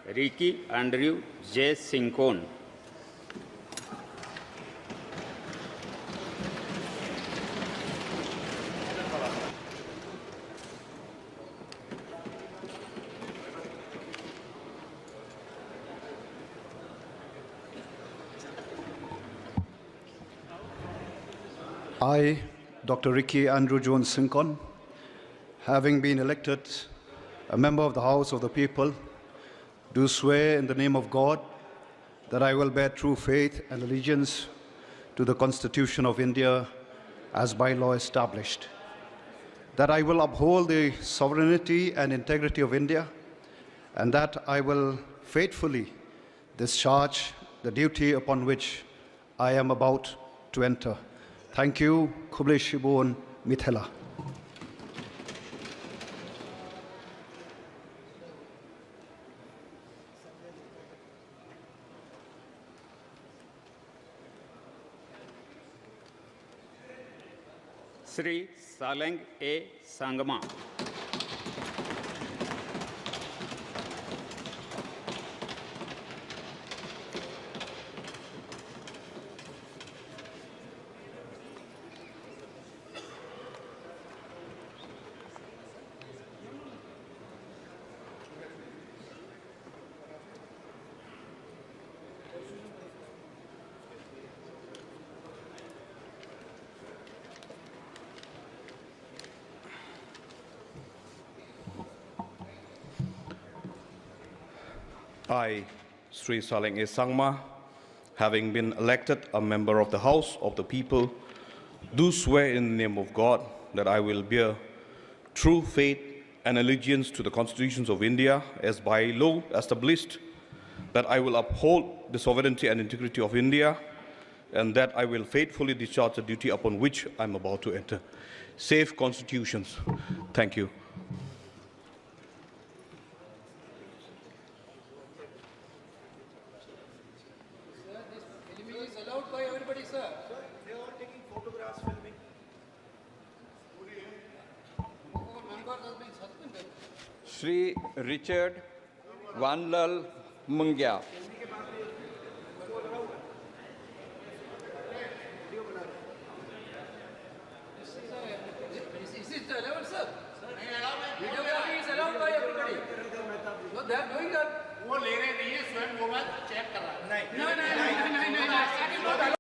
𝐬𝐻𝐿𝐷𝑒w 𝐤𝐮𝐫𝐚. I, Dr. 𝐬𝐻𝐿𝐷𝑒w 𝐤𝐮𝐫𝐚, having been elected a member of the House of the People, do swear in the name of God that I will bear true faith and allegiance to the Constitution of India as by law established, that I will uphold the sovereignty and integrity of India, and that I will faithfully discharge the duty upon which I am about to enter. Thank you. 𝐤𝐻𝐿𝐷𝑒w 𝐤𝐻𝐿𝐷𝑒w. Sri Saleng A. Sangma. I, Sri Saleng A. Sangma, having been elected a member of the House of the People, do swear in the name of God that I will bear true faith and allegiance to the constitutions of India as by law established, that I will uphold the sovereignty and integrity of India, and that I will faithfully discharge the duty upon which I am about to enter. Safe constitutions. Thank you. Is allowed by everybody, sir. They are taking photographs, filming. Members have been suspended. Sri Richard Vanlal Mungia. Is this the level, sir? Videography is allowed by everybody. No, they are doing that. वो ले रहे नहीं है स्वयं वो मैं check कर रहा हूँ No, no, no, no, no, no, no.